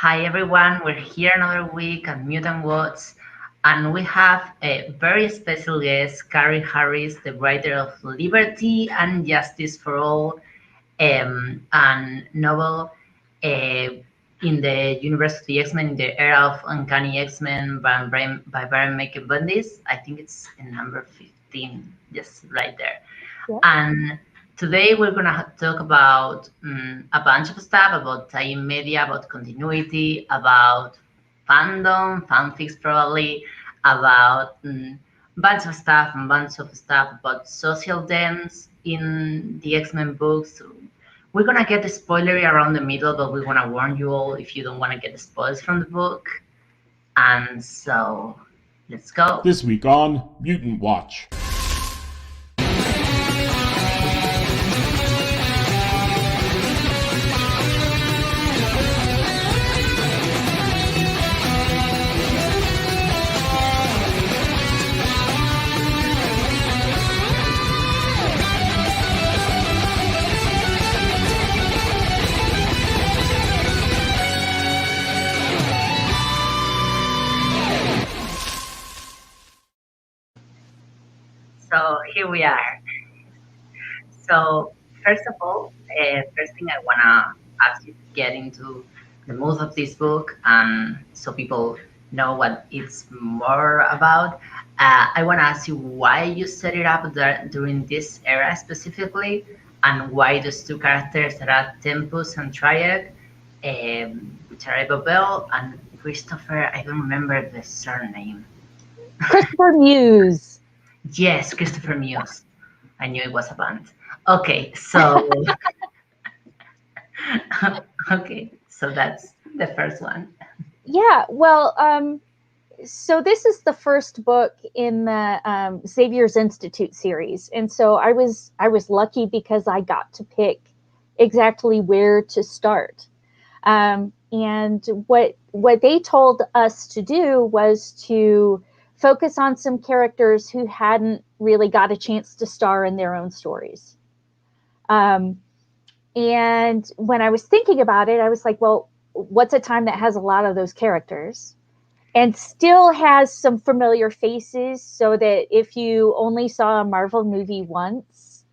Hi everyone, we're here another week at Mutant Watch, and we have a very special guest, Carrie Harris, the writer of Liberty and Justice for All, and novel uh, in the universe of the X-Men, in the era of Uncanny X-Men by Brian Michael Bendis. I think it's in number 15, just right there. Yeah. And today we're going to talk about a bunch of stuff about tie-in media, about continuity, about fandom, fanfics probably, about bunch of stuff and bunch of stuff about social themes in the X-Men books. We're going to get the spoilery around the middle, but we want to warn you all if you don't want to get the spoils from the book. And so, let's go. This week on Mutant Watch. So here we are. So first of all, first thing I wanna ask you to get into the mood of this book, and so people know what it's more about. I wanna ask you why you set it up during this era specifically, and why those two characters that are Tempest and Triage, which are Eva Bell and Christopher. I don't remember the surname. Christopher Muse. Yes, Christopher Muse. I knew it was a band. Okay, so okay, so that's the first one. Yeah, well, so this is the first book in the Xavier's Institute series, and so I was lucky because I got to pick exactly where to start. And what they told us to do was to focus on some characters who hadn't really got a chance to star in their own stories. And when I was thinking about it, I was like, well, what's a time that has a lot of those characters and still has some familiar faces, so that if you only saw a Marvel movie once,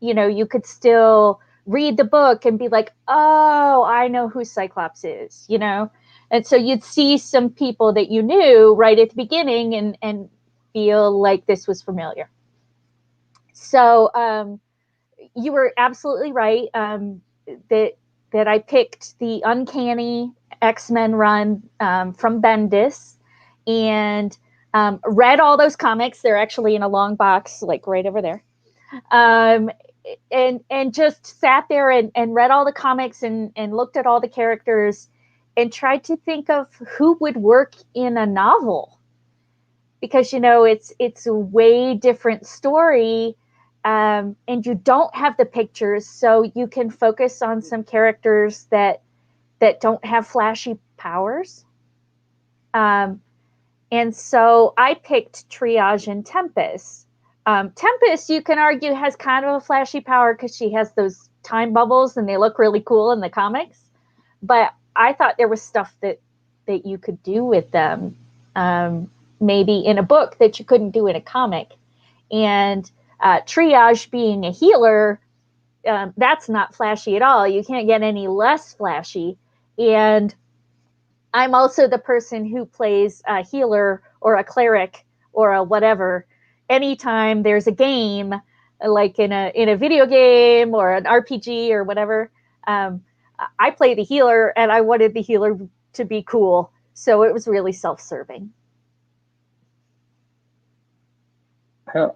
you could still read the book and be like, oh, I know who Cyclops is, And so you'd see some people that you knew right at the beginning and feel like this was familiar. So you were absolutely right, that I picked the Uncanny X-Men run from Bendis, and read all those comics. They're actually in a long box, like right over there. And just sat there and read all the comics and looked at all the characters and tried to think of who would work in a novel, because it's a way different story, and you don't have the pictures, so you can focus on some characters that don't have flashy powers. And so I picked Triage and Tempest. Tempest, you can argue, has kind of a flashy power because she has those time bubbles and they look really cool in the comics. But I thought there was stuff that you could do with them, maybe in a book that you couldn't do in a comic. And Triage being a healer, that's not flashy at all. You can't get any less flashy. And I'm also the person who plays a healer or a cleric or a whatever anytime there's a game, like in a video game or an RPG or whatever. I play the healer, and I wanted the healer to be cool, so it was really self-serving.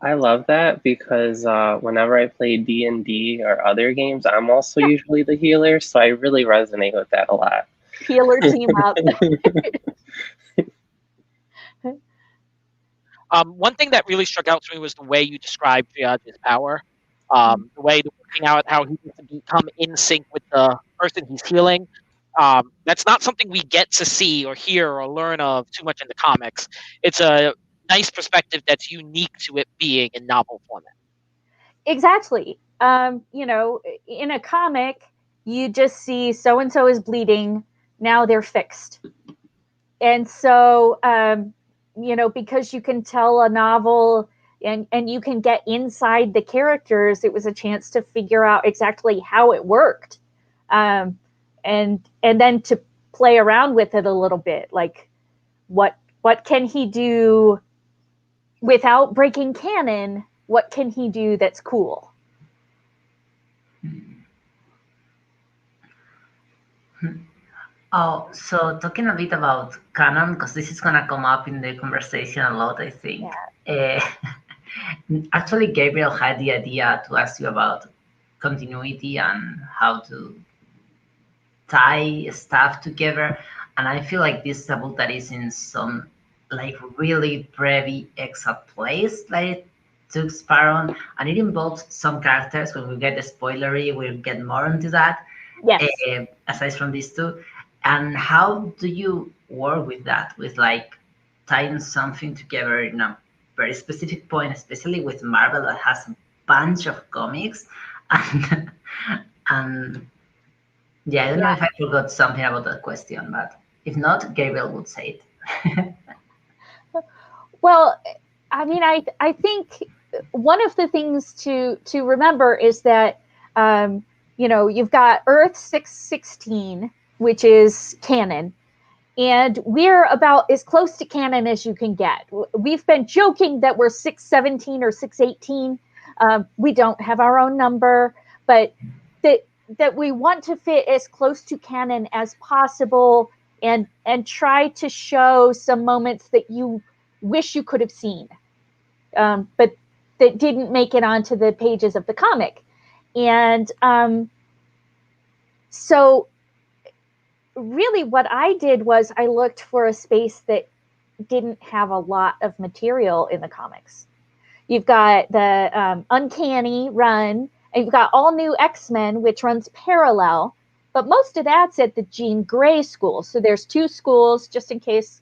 I love that because whenever I play D&D or other games, I'm also usually the healer, so I really resonate with that a lot. Healer team up. One thing that really struck out to me was the way you described Triage's power. The way the working out how he needs to become in sync with the person he's healing. That's not something we get to see or hear or learn of too much in the comics. It's a nice perspective that's unique to it being in novel format. Exactly. In a comic, you just see so-and-so is bleeding. now they're fixed. And so, because you can tell a novel and you can get inside the characters, it was a chance to figure out exactly how it worked. And then to play around with it a little bit, like what can he do without breaking canon? What can he do that's cool? Oh, so talking a bit about canon, because this is gonna come up in the conversation a lot, I think. Actually, Gabriel had the idea to ask you about continuity and how to tie stuff together, and I feel like this is a book that is in some like really very exact place, like to Sparrow, and it involves some characters. When we get the spoilery, we'll get more into that. Yes. Aside from these two, and how do you work with that, with like tying something together in a very specific point, especially with Marvel that has a bunch of comics, and and yeah, I don't know if I forgot something about that question, but if not, Gabriel would say it. Well, I mean, I think one of the things to remember is that you've got Earth 616, which is canon, and we're about as close to canon as you can get. We've been joking that we're 617 or 618. We don't have our own number, but that we want to fit as close to canon as possible and try to show some moments that you wish you could have seen, but that didn't make it onto the pages of the comic. And so really what I did was I looked for a space that didn't have a lot of material in the comics. You've got the Uncanny run, and you've got All New X-Men, which runs parallel, but most of that's at the Jean Grey school. So there's two schools, just in case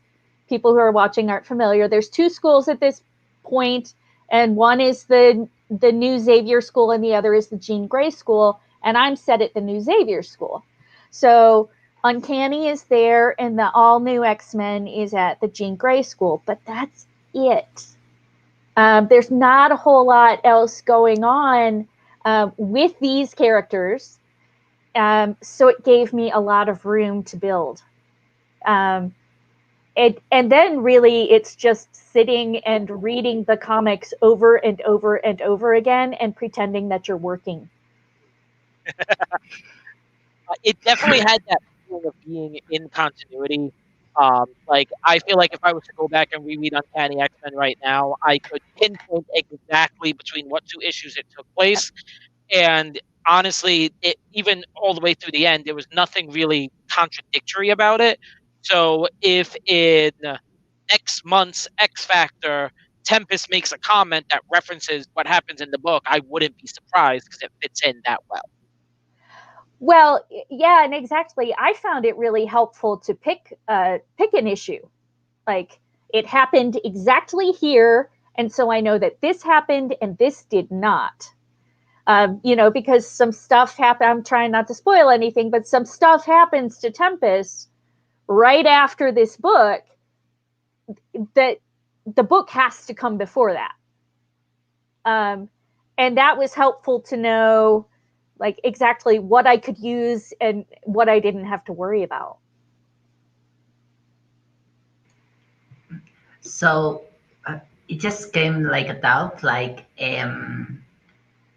people who are watching aren't familiar. There's two schools at this point, and one is the new Xavier school, and the other is the Jean Grey school, and I'm set at the new Xavier school. So Uncanny is there, and the All New X-Men is at the Jean Grey school, but that's it. There's not a whole lot else going on with these characters, so it gave me a lot of room to build. And then really it's just sitting and reading the comics over and over and over again and pretending that you're working. It definitely had that feeling of being in continuity. Like, I feel like if I was to go back and reread Uncanny X-Men right now, I could pinpoint exactly between what two issues it took place. And honestly, it even all the way through the end, there was nothing really contradictory about it. So if in next month's X Factor, Tempest makes a comment that references what happens in the book, I wouldn't be surprised because it fits in that well. Well, yeah, and exactly. I found it really helpful to pick an issue. Like, it happened exactly here, and so I know that this happened and this did not. Because some stuff happened. I'm trying not to spoil anything, but some stuff happens to Tempest right after this book that the book has to come before that. And that was helpful to know, like, exactly what I could use and what I didn't have to worry about. So it just came like a doubt, like,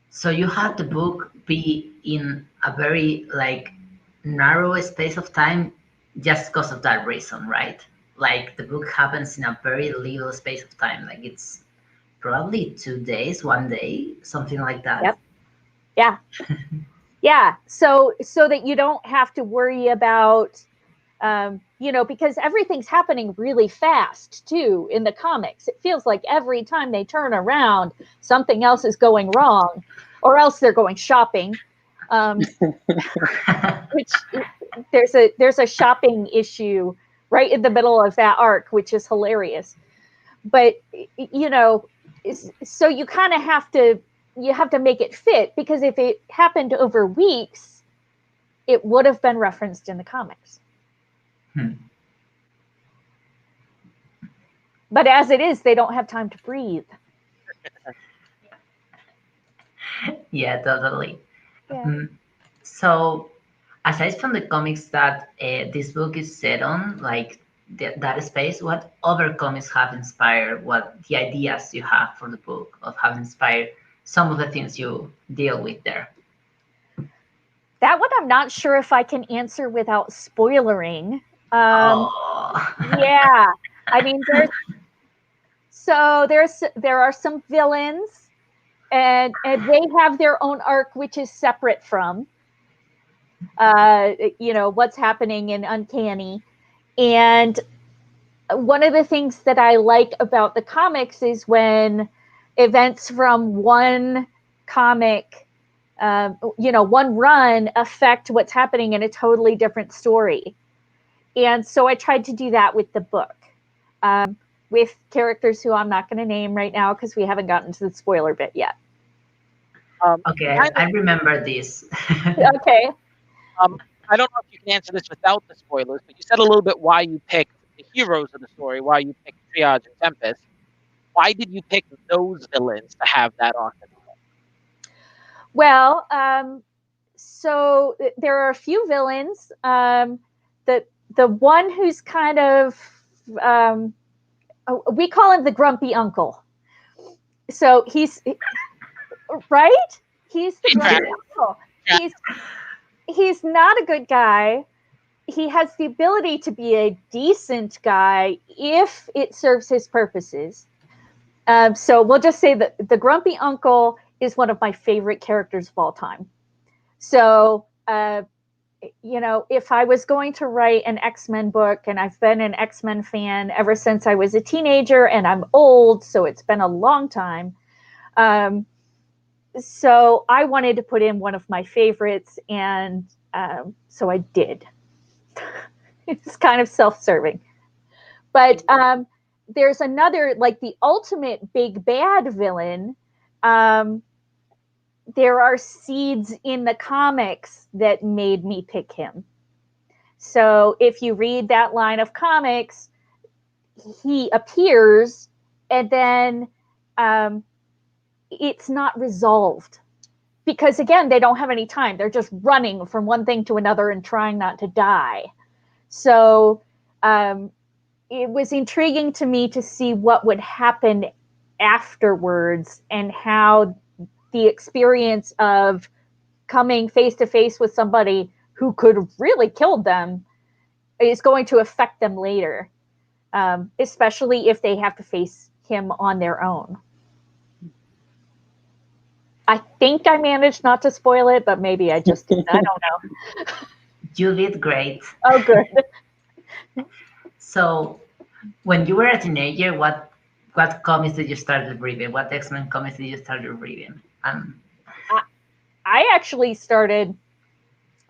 so you had the book be in a very like narrow space of time just because of that reason, right? Like the book happens in a very little space of time, like it's probably 2 days, 1 day, something like that. Yep. Yeah. Yeah. So that you don't have to worry about, because everything's happening really fast too in the comics. It feels like every time they turn around, something else is going wrong, or else they're going shopping. Which there's a shopping issue right in the middle of that arc, which is hilarious. But so you kind of have to make it fit, because if it happened over weeks, it would have been referenced in the comics. Hmm. But as it is, they don't have time to breathe. Yeah, totally. Yeah. So, aside from the comics that this book is set on, like that space, what other comics have inspired? What the ideas you have for the book of have inspired some of the things you deal with there? That one I'm not sure if I can answer without spoilering. Oh, Yeah, I mean, there are some villains, and they have their own arc, which is separate from what's happening in Uncanny. And one of the things that I like about the comics is when events from one comic, one run affect what's happening in a totally different story. And so I tried to do that with the book, with characters who I'm not going to name right now because we haven't gotten to the spoiler bit yet. okay, I remember this. Okay. I don't know if you can answer this without the spoilers, but you said a little bit why you picked the heroes of the story, why you picked Triage and Tempest. Why did you pick those villains to have that arc? Well, so there are a few villains. The one who's kind of we call him the grumpy uncle. So he's right. He's the grumpy uncle. Yeah. He's not a good guy. He has the ability to be a decent guy if it serves his purposes. So we'll just say that the grumpy uncle is one of my favorite characters of all time. So, if I was going to write an X-Men book, and I've been an X-Men fan ever since I was a teenager, and I'm old, so it's been a long time. So I wanted to put in one of my favorites, and so I did. It's kind of self-serving. But there's another, like the ultimate big bad villain. There are seeds in the comics that made me pick him. So if you read that line of comics, he appears and then it's not resolved. Because again, they don't have any time. They're just running from one thing to another and trying not to die. So it was intriguing to me to see what would happen afterwards and how the experience of coming face to face with somebody who could have really killed them is going to affect them later, especially if they have to face him on their own. I think I managed not to spoil it, but maybe I just didn't. I don't know. You did great. Oh, good. So, when you were a teenager, what comics did you start reading? What X-Men comics did you start reading? I actually started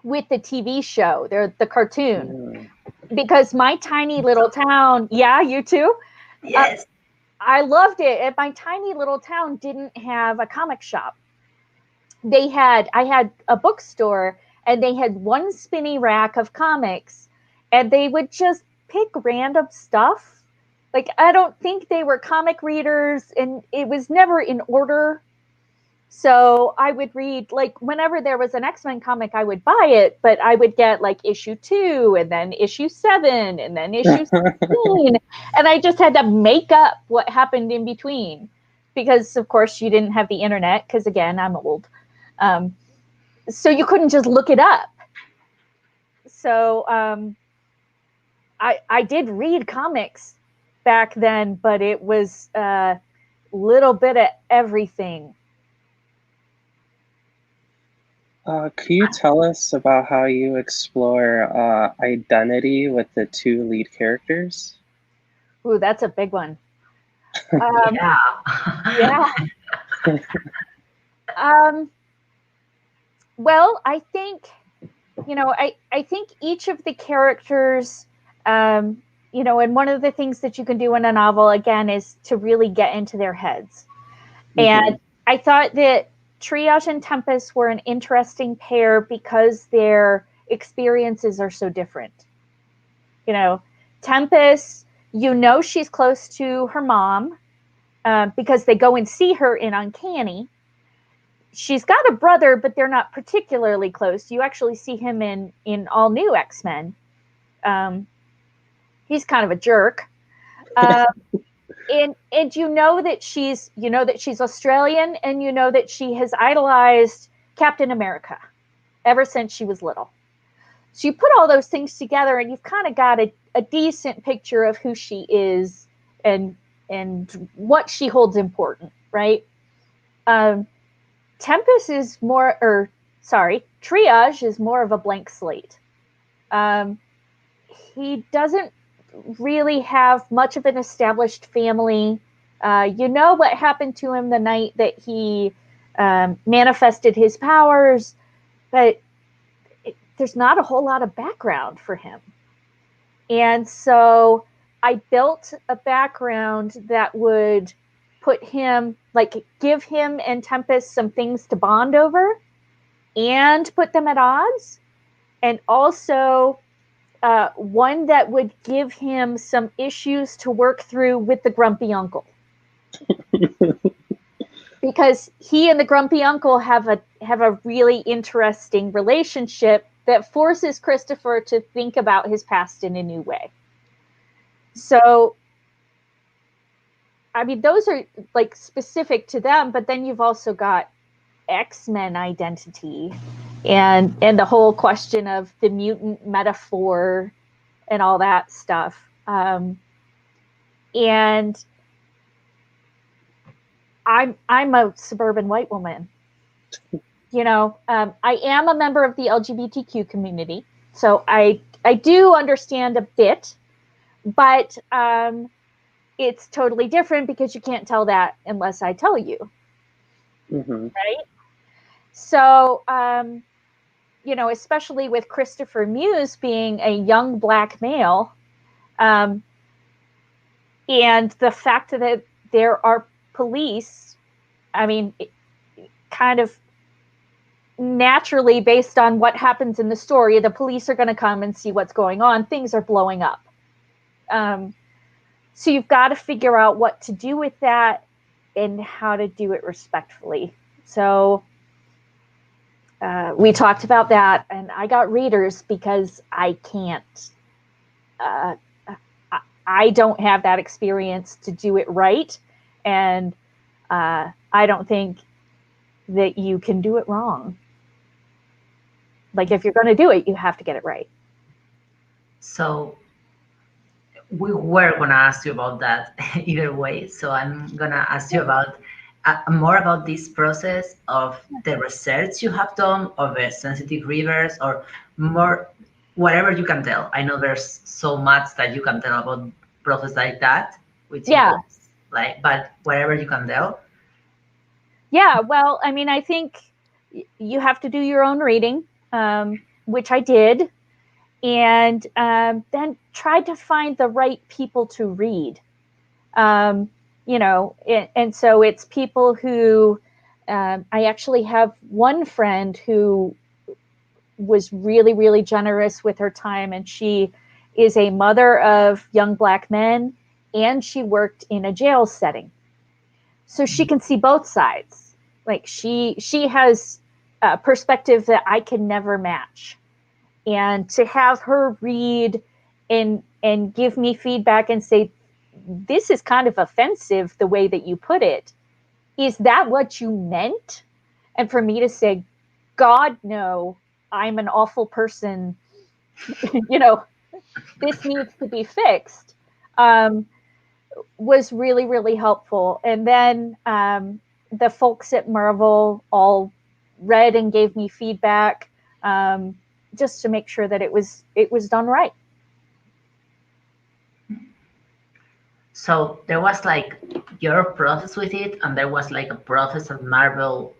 with the TV show, the cartoon, because my tiny little town. Yeah, you too. Yes. I loved it. And my tiny little town didn't have a comic shop. I had a bookstore, and they had one spinny rack of comics, and they would just pick random stuff. Like, I don't think they were comic readers, and it was never in order. So I would read, like, whenever there was an X-Men comic, I would buy it, but I would get like issue 2 and then issue 7 and then issue 16. And I just had to make up what happened in between because, of course, you didn't have the internet because, again, I'm old. So you couldn't just look it up. So I did read comics back then, but it was a little bit of everything. Could you tell us about how you explore identity with the two lead characters? Ooh, that's a big one. Yeah. Yeah. Well, I think, I think each of the characters, and one of the things that you can do in a novel, again, is to really get into their heads. Mm-hmm. And I thought that Triage and Tempest were an interesting pair because their experiences are so different. You know, Tempest, she's close to her mom because they go and see her in Uncanny. She's got a brother, but they're not particularly close. You actually see him in all new X-Men. He's kind of a jerk. And that she's Australian, and that she has idolized Captain America ever since she was little. So you put all those things together, and you've kind of got a decent picture of who she is and what she holds important, right? Triage is more of a blank slate. He doesn't really have much of an established family. What happened to him the night that he manifested his powers, but there's not a whole lot of background for him. And so I built a background that would put him, give him and Tempest some things to bond over and put them at odds. And also one that would give him some issues to work through with the grumpy uncle. Because he and the grumpy uncle have a really interesting relationship that forces Christopher to think about his past in a new way. So, I mean, those are specific to them, but then you've also got X-Men identity and the whole question of the mutant metaphor and all that stuff. And I'm a suburban white woman. I am a member of the LGBTQ community, so I do understand a bit, but it's totally different because you can't tell that unless I tell you. Mm-hmm. Right? So, especially with Christopher Muse being a young Black male, and the fact that there are police, I mean, kind of naturally based on what happens in the story, the police are going to come and see what's going on. Things are blowing up. So you've got to figure out what to do with that and how to do it respectfully. So we talked about that, and I got readers because I can't. I don't have that experience to do it right, and I don't think that you can do it wrong. If you're going to do it, you have to get it right. So we were going to ask you about that either way. So I'm going to ask you about more about this process of the research you have done of the sensitive readers, or more, whatever you can tell. I know there's so much that you can tell about process like that, which is but whatever you can tell. Yeah, well, I mean, I think you have to do your own reading, which I did, and then tried to find the right people to read. And so it's people who, I actually have one friend who was really, really generous with her time, and she is a mother of young Black men, and she worked in a jail setting. So she can see both sides. She has a perspective that I can never match. And to have her read and give me feedback and say, this is kind of offensive the way that you put it. Is that what you meant? And for me to say, God, no, I'm an awful person. This needs to be fixed. Was really, really helpful. And then the folks at Marvel all read and gave me feedback, just to make sure that it was done right. So there was your process with it, and there was a process of Marvel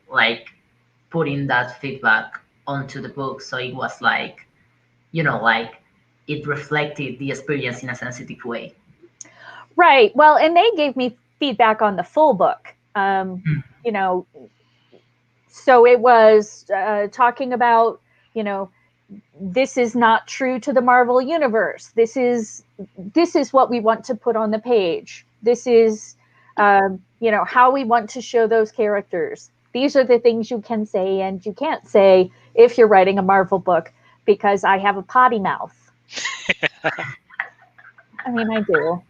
putting that feedback onto the book. So it was it reflected the experience in a sensitive way. Right. Well, and they gave me feedback on the full book. So it was talking about, this is not true to the Marvel universe. This is what we want to put on the page. This is, how we want to show those characters. These are the things you can say and you can't say if you're writing a Marvel book, because I have a potty mouth. I mean, I do.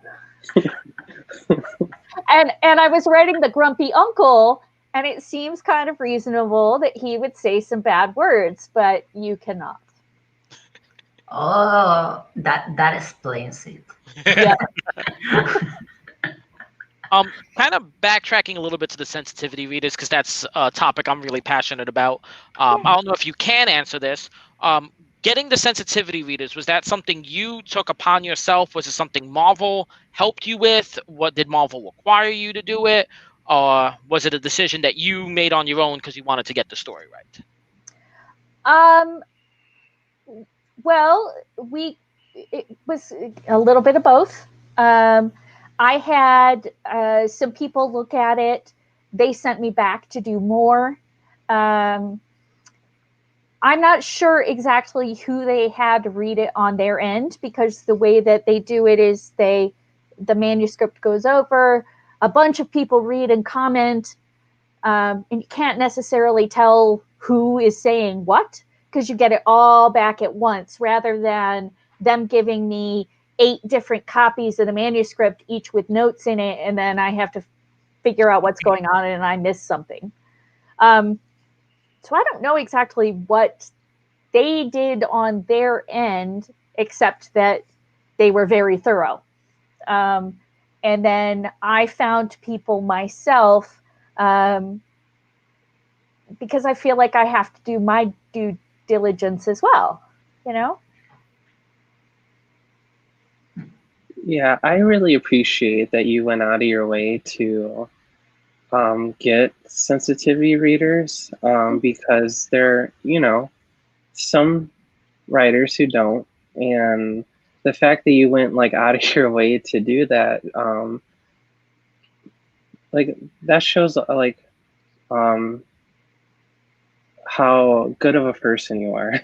and I was writing the grumpy uncle, and it seems kind of reasonable that he would say some bad words, but you cannot. Oh, that explains it. Yeah. Kind of backtracking a little bit to the sensitivity readers, because that's a topic I'm really passionate about. I don't know if you can answer this. Getting the sensitivity readers, was that something you took upon yourself? Was it something Marvel helped you with? What did Marvel require you to do it? Or was it a decision that you made on your own because you wanted to get the story right? Well, it was a little bit of both. I had some people look at it. They sent me back to do more. I'm not sure exactly who they had to read it on their end, because the way that they do it is the manuscript goes over, a bunch of people read and comment, and you can't necessarily tell who is saying what, because you get it all back at once, rather than them giving me 8 different copies of the manuscript, each with notes in it, and then I have to figure out what's going on and I miss something. So I don't know exactly what they did on their end, except that they were very thorough. And then I found people myself, because I feel like I have to do my due diligence as well, Yeah, I really appreciate that you went out of your way to get sensitivity readers, because there, some writers who don't, and the fact that you went out of your way to do that, that shows how good of a person you are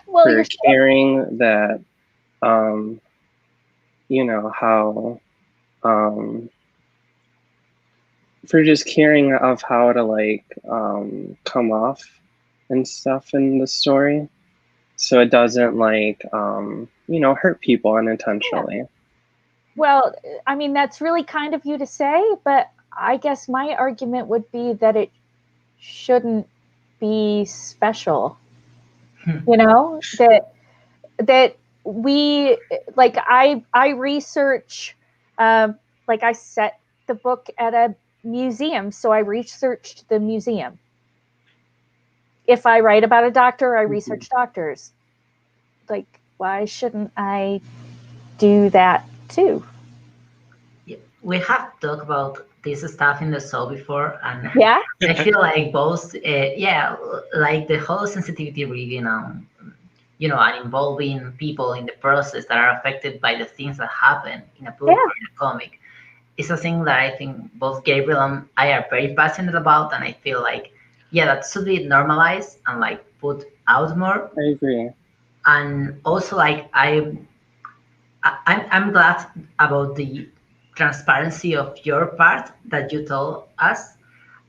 Well, for caring that, how for just caring of how to come off and stuff in the story, so it doesn't hurt people unintentionally. Yeah. Well, I mean, that's really kind of you to say, but I guess my argument would be that it shouldn't be special. That we, I research, I set the book at a museum, so I researched the museum. If I write about a doctor, I research doctors. Why shouldn't I do that too? We have talked about this stuff in the show before, and yeah, I feel like both, like the whole sensitivity reading, and involving people in the process that are affected by the things that happen in a book or in a comic, is a thing that I think both Gabriel and I are very passionate about, and I feel like, that should be normalized and put out more. I agree. And also, I'm glad about the transparency of your part that you told us,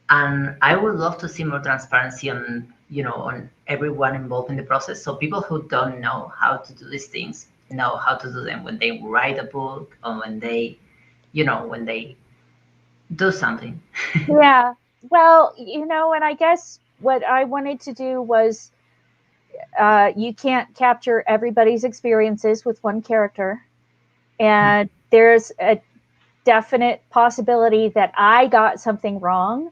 and I would love to see more transparency on on everyone involved in the process, so people who don't know how to do these things know how to do them when they write a book, or when they when they do something. Yeah, well, and I guess what I wanted to do was, you can't capture everybody's experiences with one character, and there's a definite possibility that I got something wrong,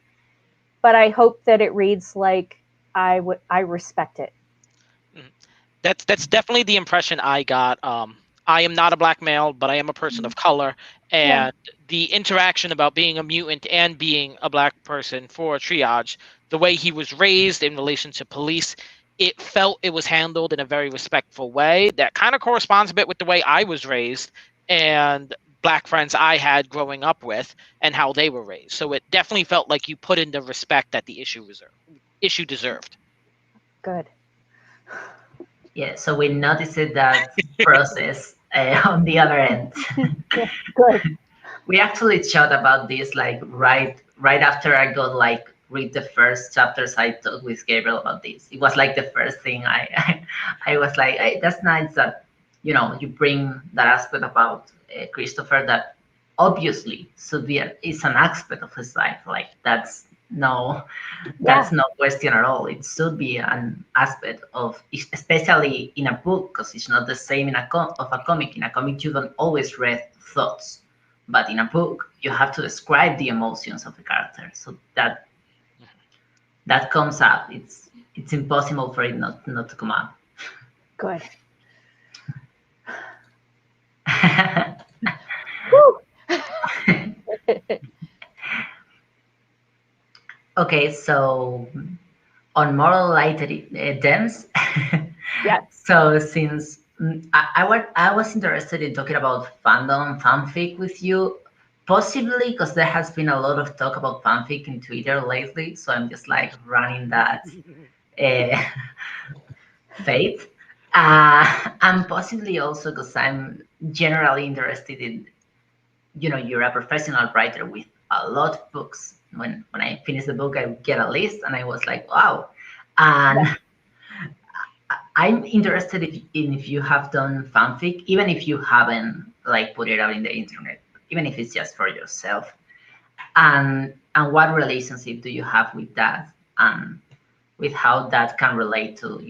but I hope that it reads like I respect it. That's definitely the impression I got. I am not a black male, but I am a person of color, and the interaction about being a mutant and being a black person for Triage, the way he was raised in relation to police, it felt it was handled in a very respectful way that kind of corresponds a bit with the way I was raised and black friends I had growing up with and how they were raised. So it definitely felt like you put in the respect that the issue deserved. Good. Yeah, so we noticed that process on the other end. Good. We actually chat about this like right after I got like read the first chapters. I talked with Gabriel about this. It was like the first thing I was like, hey, that's nice that you bring that aspect about Christopher that obviously Xavier is an aspect of his life. Like that's no question at all. It should be an aspect of, especially in a book, because it's not the same of a comic. In a comic, you don't always read thoughts, but in a book, you have to describe the emotions of the character. So that comes up. It's impossible for it not to come up. Good. Woo. Okay, so on moral lighted themes. Yes. So since I was interested in talking about fandom fanfic with you, possibly because there has been a lot of talk about fanfic in Twitter lately. So I'm just like running that uh, fate. And possibly also because I'm generally interested in, you're a professional writer with a lot of books. When I finish the book, I get a list, and I was like, wow. And I'm interested if you have done fanfic, even if you haven't like put it out in the internet, even if it's just for yourself. And what relationship do you have with that, and with how that can relate to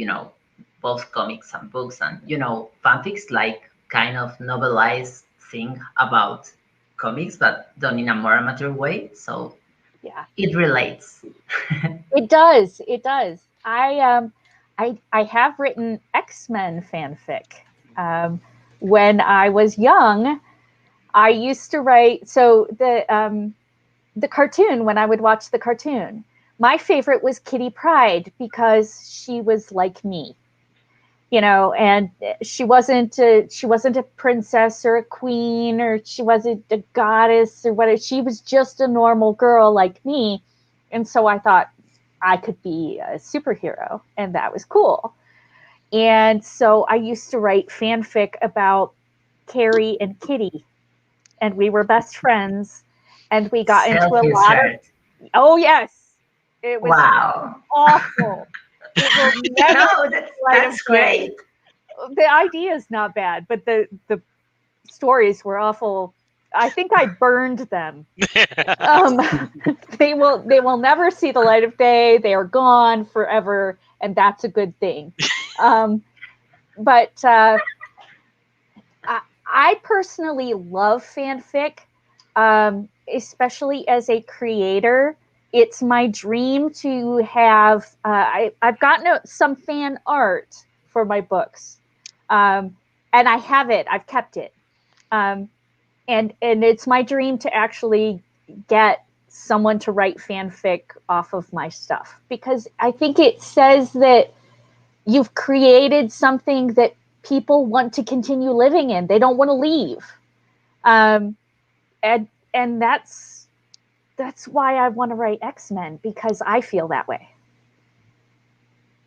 both comics and books, and fanfics like kind of novelized thing about comics but done in a more amateur way. So Yeah. it relates. It does. It does. I have written X-Men fanfic. When I was young, I used to write. So the cartoon, when I would watch the cartoon, my favorite was Kitty Pryde because she was like me, and she wasn't a princess or a queen, or she wasn't a goddess or whatever. She was just a normal girl like me, and so I thought I could be a superhero, and that was cool. And so I used to write fanfic about Carrie and Kitty, and we were best friends, and we got into a lot of. Self-insert. Oh yes, it was Wow. awful. It will never No, light that's of day. great. The idea is not bad, but the stories were awful. I think I burned them. They will never see the light of day. They are gone forever, and that's a good thing. But I personally love fanfic, especially as a creator. It's my dream to have. I've gotten some fan art for my books, and I have it. I've kept it, and it's my dream to actually get someone to write fanfic off of my stuff, because I think it says that you've created something that people want to continue living in. They don't want to leave, and that's why I want to write X-Men, because I feel that way.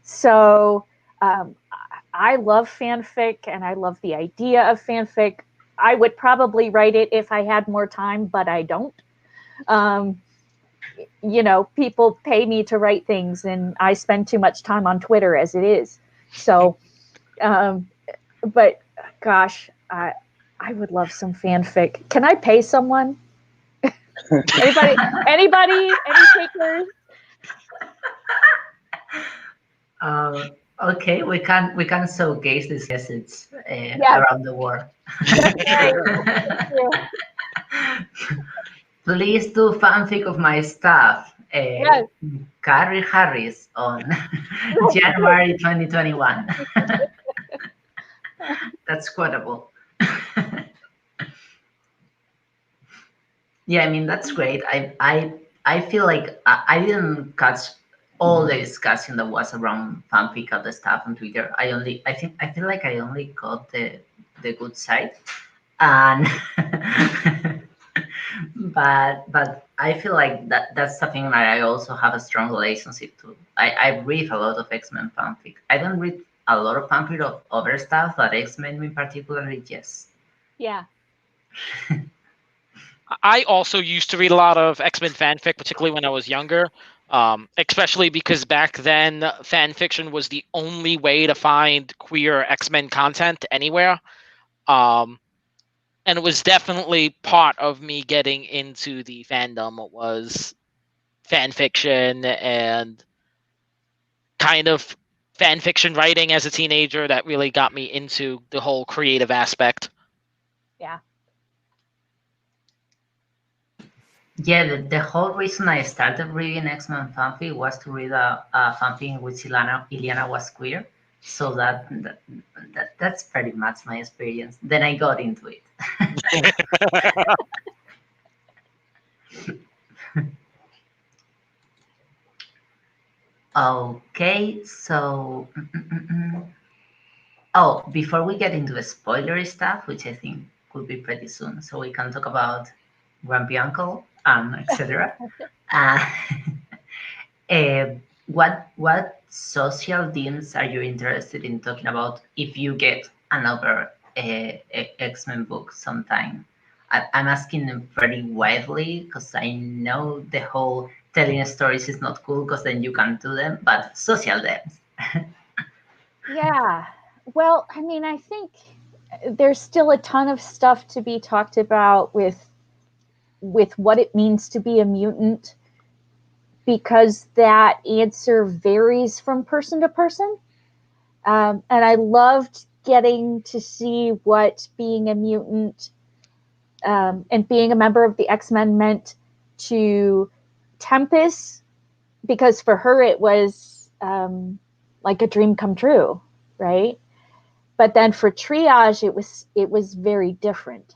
So I love fanfic, and I love the idea of fanfic. I would probably write it if I had more time, but I don't. People pay me to write things, and I spend too much time on Twitter as it is. So, but gosh, I would love some fanfic. Can I pay someone? Anybody? Any takers? Okay, we can showcase this message Yes. around the world. Right. Please do fanfic of my stuff. Yes. Carrie Harris on January 2021. That's quotable. Yeah, I mean that's great. I feel like I didn't catch all the discussion that was around fanfic of the stuff on Twitter. I feel like I only got the good side, and but I feel like that's something that I also have a strong relationship to. I read a lot of X-Men fanfic. I don't read a lot of fanfic of other stuff, but X-Men in particular, yes. Yeah. I also used to read a lot of X-Men fanfic, particularly when I was younger, especially because back then fan fiction was the only way to find queer X-Men content anywhere. And it was definitely part of me getting into the fandom. It was fan fiction and kind of fan fiction writing as a teenager that really got me into the whole creative aspect. Yeah. Yeah, the whole reason I started reading X-Men fanfic was to read a fanfic in which Iliana was queer. So that's pretty much my experience. Then I got into it. Okay, so oh, before we get into the spoilery stuff, which I think could be pretty soon, so we can talk about Grumpy Uncle and etc. Uh, uh, what social themes are you interested in talking about if you get another X-Men book sometime? I'm asking them pretty widely because I know the whole telling stories is not cool because then you can do them, but social themes. Yeah. Well, I mean, I think there's still a ton of stuff to be talked about with what it means to be a mutant, because that answer varies from person to person. And I loved getting to see what being a mutant and being a member of the X-Men meant to Tempest, because for her it was like a dream come true, right? But then for Triage, it was very different.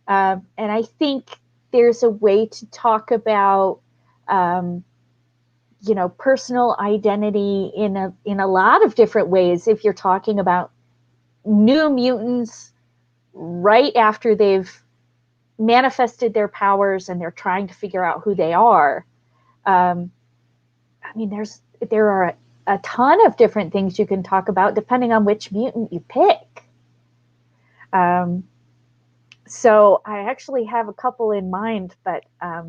And I think there's a way to talk about um, personal identity in a lot of different ways if you're talking about new mutants right after they've manifested their powers and they're trying to figure out who they are. I mean, there are a ton of different things you can talk about depending on which mutant you pick. So I actually have a couple in mind, but I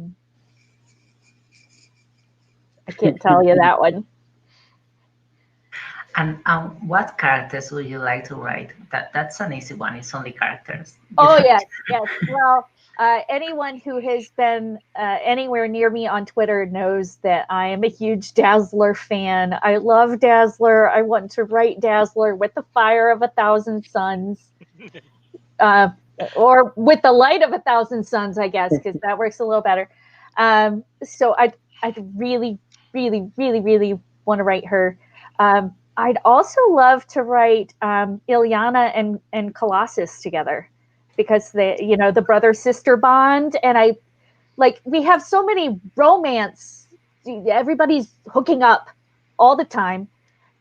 can't tell you that one. And what characters would you like to write? That's an easy one. It's only characters. Oh yes, yes. Well, anyone who has been anywhere near me on Twitter knows that I am a huge Dazzler fan. I love Dazzler. I want to write Dazzler with the fire of 1,000 suns, or with the light of 1,000 suns, I guess, because that works a little better. So I'd really, really, really, really want to write her. I'd also love to write Ilyana and Colossus together, because the brother sister bond, and we have so many romance. Everybody's hooking up all the time,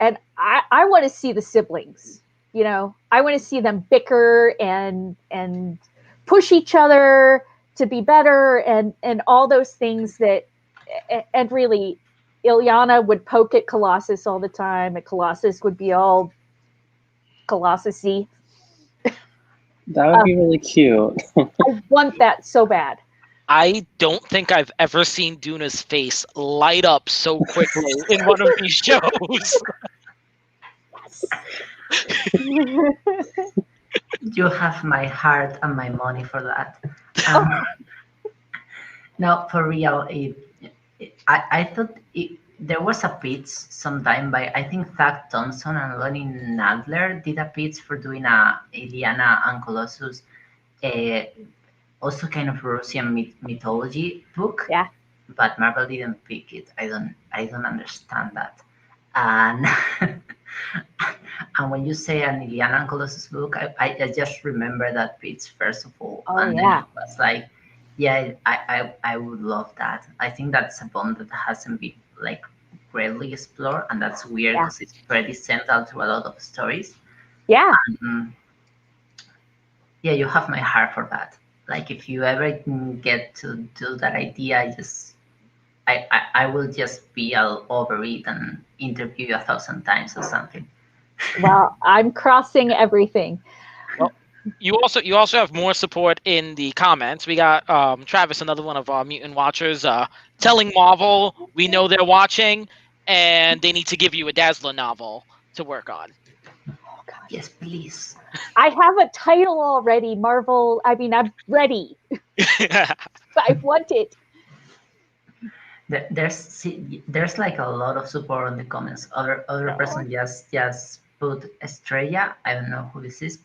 and I want to see the siblings. I want to see them bicker and push each other to be better, and all those things and really Ilyana would poke at Colossus all the time, and Colossus would be all Colossus-y. That would be really cute. I want that so bad. I don't think I've ever seen Duna's face light up so quickly in one of these shows. You have my heart and my money for that. No, for real. I thought there was a pitch sometime by, I think, Thad Thompson and Lonnie Nadler did a pitch for doing a Iliana and Colossus, also kind of Russian mythology book. Yeah. But Marvel didn't pick it. I don't understand that. And and when you say an Iliana and Colossus book, I just remember that pitch first of all. Oh, and yeah. then it was like, yeah, I would love that. I think that's a bond that hasn't been like greatly explored, and that's weird Yeah. because it's pretty central to a lot of stories. Yeah. Yeah, you have my heart for that. Like if you ever get to do that idea, I will just be all over it and interview you 1,000 times or something. Well, I'm crossing everything. Well, you also have more support in the comments. We got Travis, another one of our mutant watchers, telling Marvel we know they're watching and they need to give you a Dazzler novel to work on. Oh, gosh. Yes, please. I have a title already, Marvel. I mean, I'm ready. I want it. There's like a lot of support on the comments. Other person just put Estrella. I don't know who this is.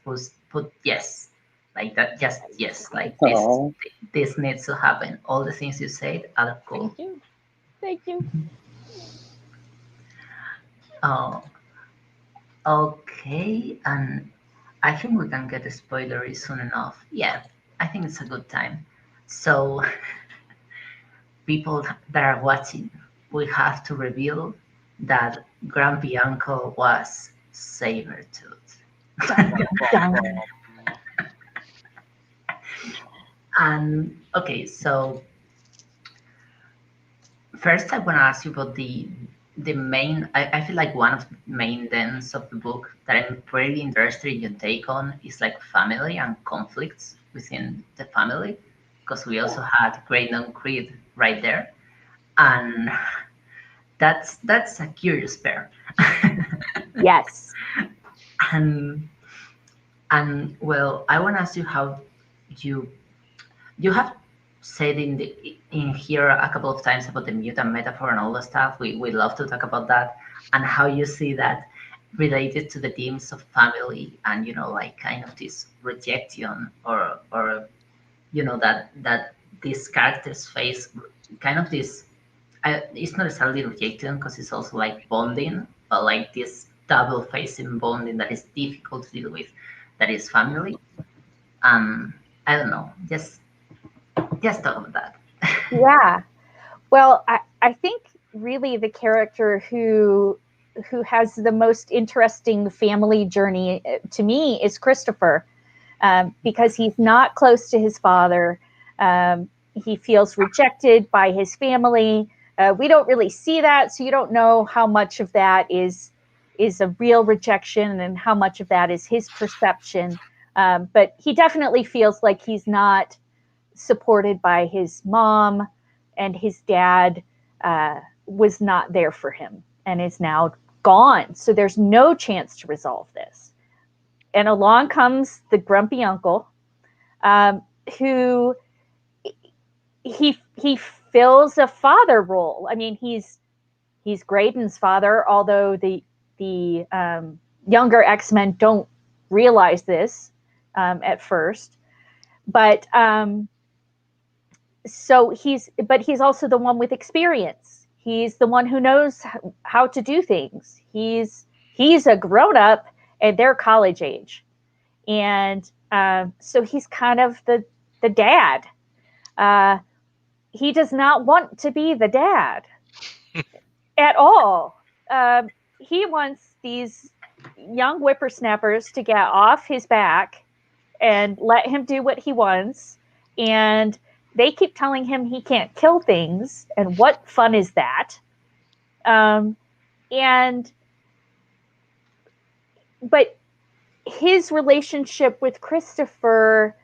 Put yes, like that. Just yes, like Oh, this needs to happen. All the things you said are cool. Thank you. Thank you. Oh, okay. And I think we can get a spoilery soon enough. Yeah, I think it's a good time. So people that are watching, we have to reveal that Grumpy Uncle was Sabretooth. And okay, so first I want to ask you about the main. I feel like one of the main themes of the book that I'm pretty interested in your take on is like family and conflicts within the family, because we also had Great and Creed right there, and that's a curious pair. Yes. and well, I want to ask you how you you have said in here a couple of times about the mutant metaphor and all the stuff. We love to talk about that and how you see that related to the themes of family and like kind of this rejection or that these characters face kind of this. It's not necessarily rejection because it's also like bonding, but like this double facing bonding that is difficult to deal with, that is family. I don't know, just talk about that. Yeah. Well, I think really the character who has the most interesting family journey to me is Christopher, because he's not close to his father. He feels rejected by his family. We don't really see that, so you don't know how much of that is a real rejection and how much of that is his perception. But he definitely feels like he's not supported by his mom, and his dad was not there for him and is now gone. So there's no chance to resolve this. And along comes the grumpy uncle, who he fills a father role. I mean, he's Graydon's father, although the younger X-Men don't realize this at first. But so he's also the one with experience. He's the one who knows how to do things. He's a grown up and they're college age, and so he's kind of the dad. He does not want to be the dad at all. He wants these young whippersnappers to get off his back and let him do what he wants, and they keep telling him he can't kill things, and what fun is that? But his relationship with Christopher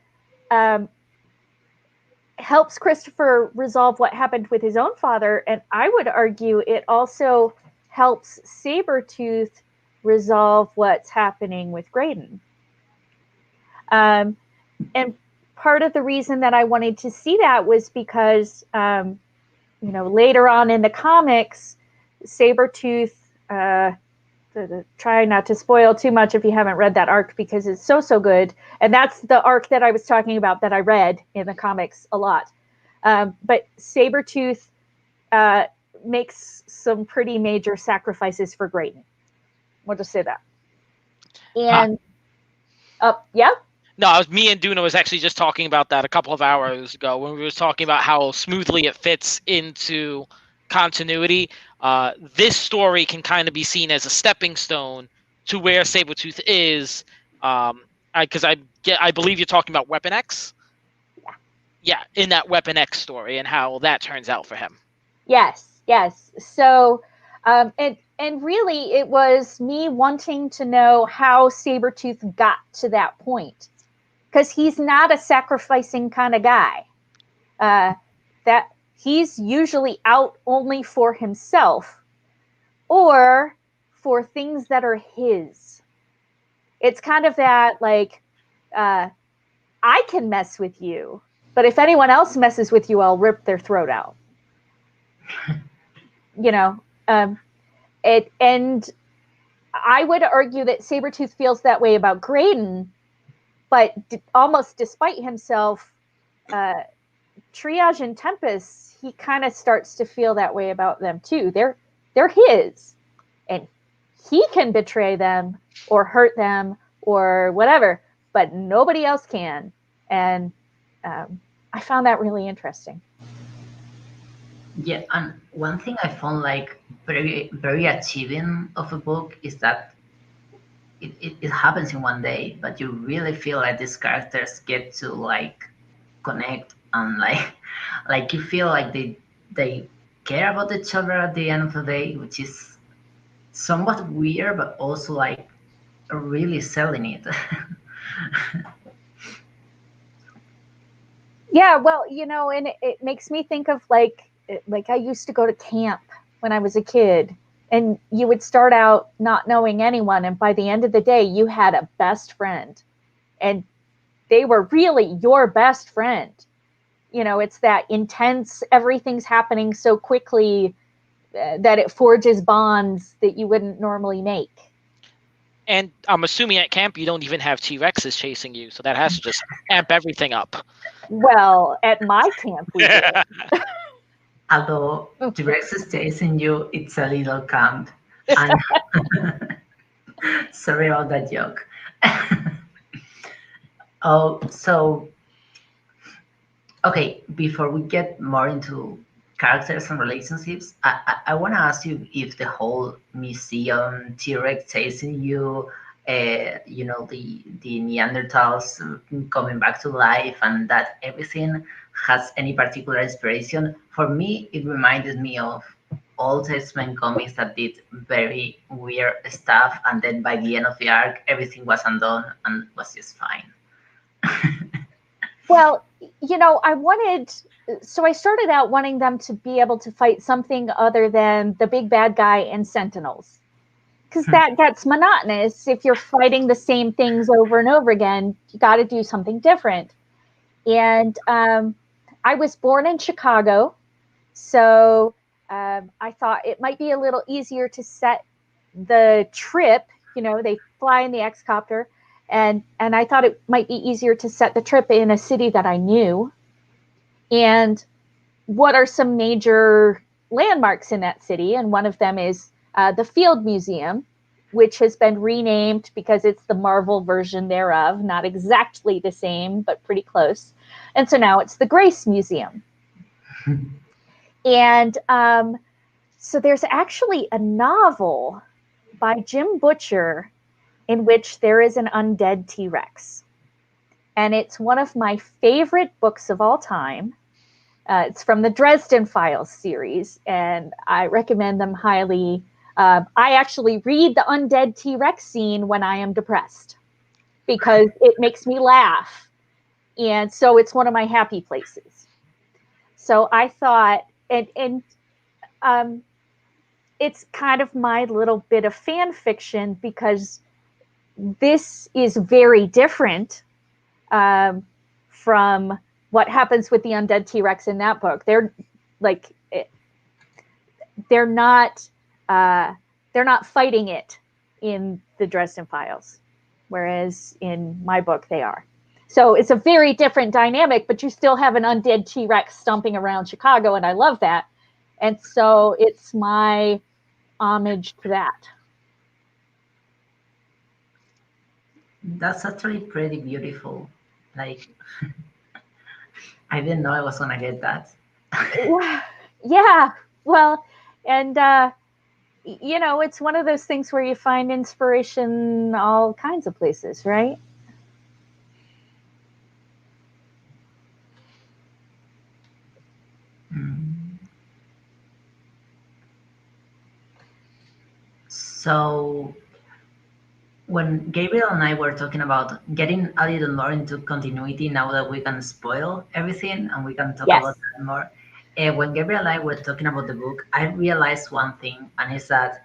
helps Christopher resolve what happened with his own father, and I would argue it also helps Sabretooth resolve what's happening with Graydon. And part of the reason that I wanted to see that was because, later on in the comics, Sabretooth, try not to spoil too much if you haven't read that arc because it's so good. And that's the arc that I was talking about that I read in the comics a lot. But Sabretooth makes some pretty major sacrifices for Graydon. We'll just say that. And, yeah? No, me and Duna was actually just talking about that a couple of hours ago when we were talking about how smoothly it fits into continuity. This story can kind of be seen as a stepping stone to where Sabretooth is, because I believe you're talking about Weapon X. Yeah, in that Weapon X story and how that turns out for him. Yes. So, and And really, it was me wanting to know how Sabretooth got to that point. Because he's not a sacrificing kind of guy. That he's usually out only for himself or for things that are his. It's kind of that, like, I can mess with you, but if anyone else messes with you, I'll rip their throat out. You know, and I would argue that Sabretooth feels that way about Graydon, but almost despite himself, Triage and Tempest, he kind of starts to feel that way about them too. They're his, and he can betray them or hurt them or whatever, but nobody else can. And I found that really interesting. Yeah, and one thing I found like very very achieving of a book is that it happens in one day, but you really feel like these characters get to like connect and like you feel like they care about each other at the end of the day, which is somewhat weird, but also like really selling it. Yeah, well, and it makes me think of like I used to go to camp when I was a kid, and you would start out not knowing anyone, and by the end of the day, you had a best friend, and they were really your best friend. It's that intense, everything's happening so quickly that it forges bonds that you wouldn't normally make. And I'm assuming at camp you don't even have T-Rexes chasing you, so that has to just amp everything up. Well, at my camp we did. Although T-Rex is chasing you, it's a little camp. And sorry about that joke. Oh, so okay, before we get more into characters and relationships, I want to ask you if the whole museum T-Rex chasing you, the Neanderthals coming back to life, and that everything has any particular inspiration. For me, it reminded me of old X-Men comics that did very weird stuff, and then by the end of the arc, everything was undone and was just fine. Well, I started out wanting them to be able to fight something other than the big bad guy and Sentinels. Because that gets monotonous. If you're fighting the same things over and over again, you got to do something different. And I was born in Chicago, so I thought it might be a little easier to set the trip. They fly in the X-copter, and I thought it might be easier to set the trip in a city that I knew. And what are some major landmarks in that city? And one of them is the Field Museum, which has been renamed because it's the Marvel version thereof, not exactly the same, but pretty close. And so now it's the Grace Museum. And so there's actually a novel by Jim Butcher in which there is an undead T-Rex. And it's one of my favorite books of all time. It's from the Dresden Files series, and I recommend them highly. I actually read the undead T-Rex scene when I am depressed because it makes me laugh. And so it's one of my happy places. So I thought, and it's kind of my little bit of fan fiction because this is very different from what happens with the undead T-Rex in that book. They're not fighting it in the Dresden Files, whereas in my book they are. So it's a very different dynamic, but you still have an undead T-Rex stomping around Chicago, and I love that. And so it's my homage to that. That's actually pretty beautiful. Like, I didn't know I was gonna get that. Yeah. Well, and it's one of those things where you find inspiration all kinds of places, right? So when Gabriel and I were talking about getting a little more into continuity now that we can spoil everything and we can talk Yes. about that more, when Gabriel and I were talking about the book, I realized one thing, and it's that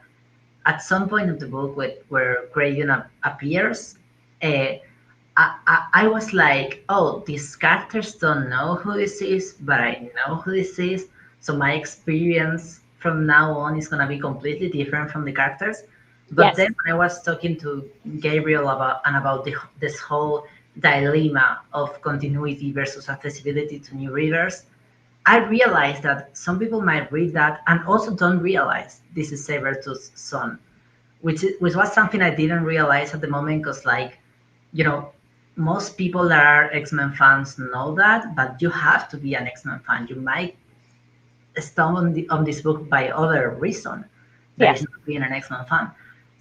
at some point of the book where Craven appears, I was like, oh, these characters don't know who this is, but I know who this is. So my experience from now on is going to be completely different from the characters. But Yes. then when I was talking to Gabriel about this whole dilemma of continuity versus accessibility to new readers, I realized that some people might read that and also don't realize this is Sabretooth's son, which was something I didn't realize at the moment because, like, you know, most people that are X-Men fans know that, but you have to be an X-Men fan. You might stumble on this book by other reason that is not being an X-Men fan.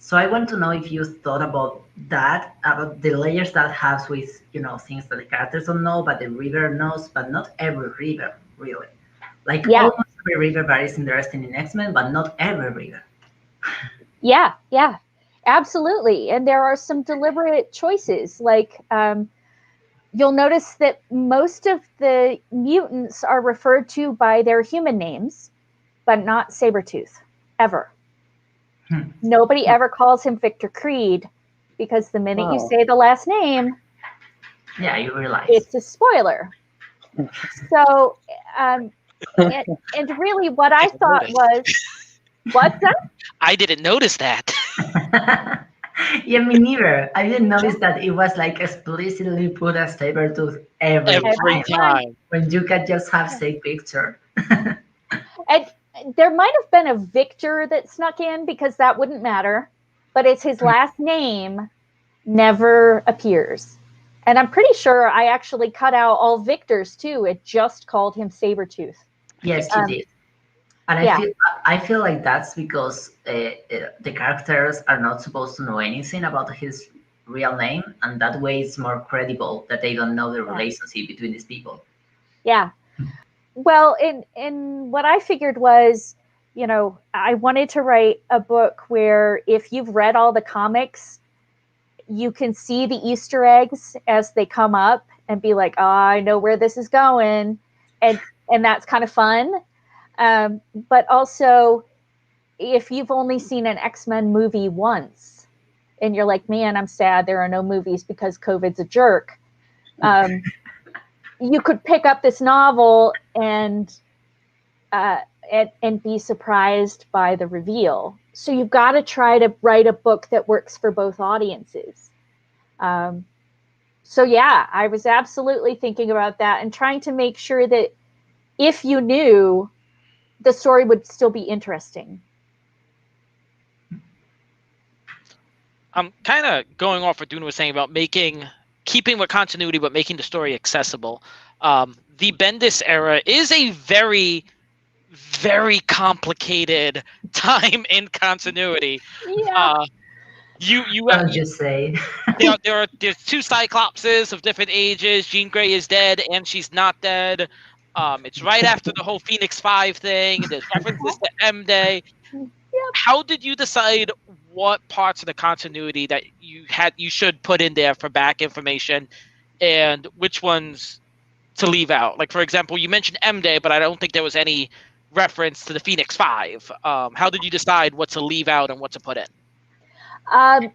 So I want to know if you thought about that, about the layers that has with, things that the characters don't know, but the reader knows, but not every reader, really. Like, almost every reader that is interested in X-Men, but not every reader. Yeah, absolutely. And there are some deliberate choices. Like, you'll notice that most of the mutants are referred to by their human names, but not Sabretooth, ever. Nobody ever calls him Victor Creed, because the minute you say the last name, you realize it's a spoiler. So, and really what I thought was, what's that? I didn't notice that. Yeah, me neither. I didn't notice that it was like explicitly put as Sabretooth every time. When you can just have say picture. And there might have been a Victor that snuck in, because that wouldn't matter, but it's his last name never appears. And I'm pretty sure I actually cut out all Victors too. It just called him Sabretooth. Yes, you did. And I feel like that's because the characters are not supposed to know anything about his real name, and that way it's more credible that they don't know the relationship between these people. Yeah. Well, and what I figured was, I wanted to write a book where if you've read all the comics, you can see the Easter eggs as they come up and be like, oh, I know where this is going. And that's kind of fun. But also, if you've only seen an X-Men movie once and you're like, man, I'm sad there are no movies because COVID's a jerk, you could pick up this novel and be surprised by the reveal. So you've got to try to write a book that works for both audiences. So yeah, I was absolutely thinking about that and trying to make sure that if you knew, the story would still be interesting. I'm kind of going off what Duna was saying about keeping with continuity, but making the story accessible. The Bendis era is a very, very complicated time in continuity. Yeah. Just say there's two Cyclopses of different ages. Jean Grey is dead and she's not dead. It's right after the whole Phoenix 5 thing. There's references to M-Day. Yep. How did you decide what parts of the continuity that you should put in there for back information, and which ones to leave out? Like, for example, you mentioned M-Day, but I don't think there was any reference to the Phoenix 5. How did you decide what to leave out and what to put in? I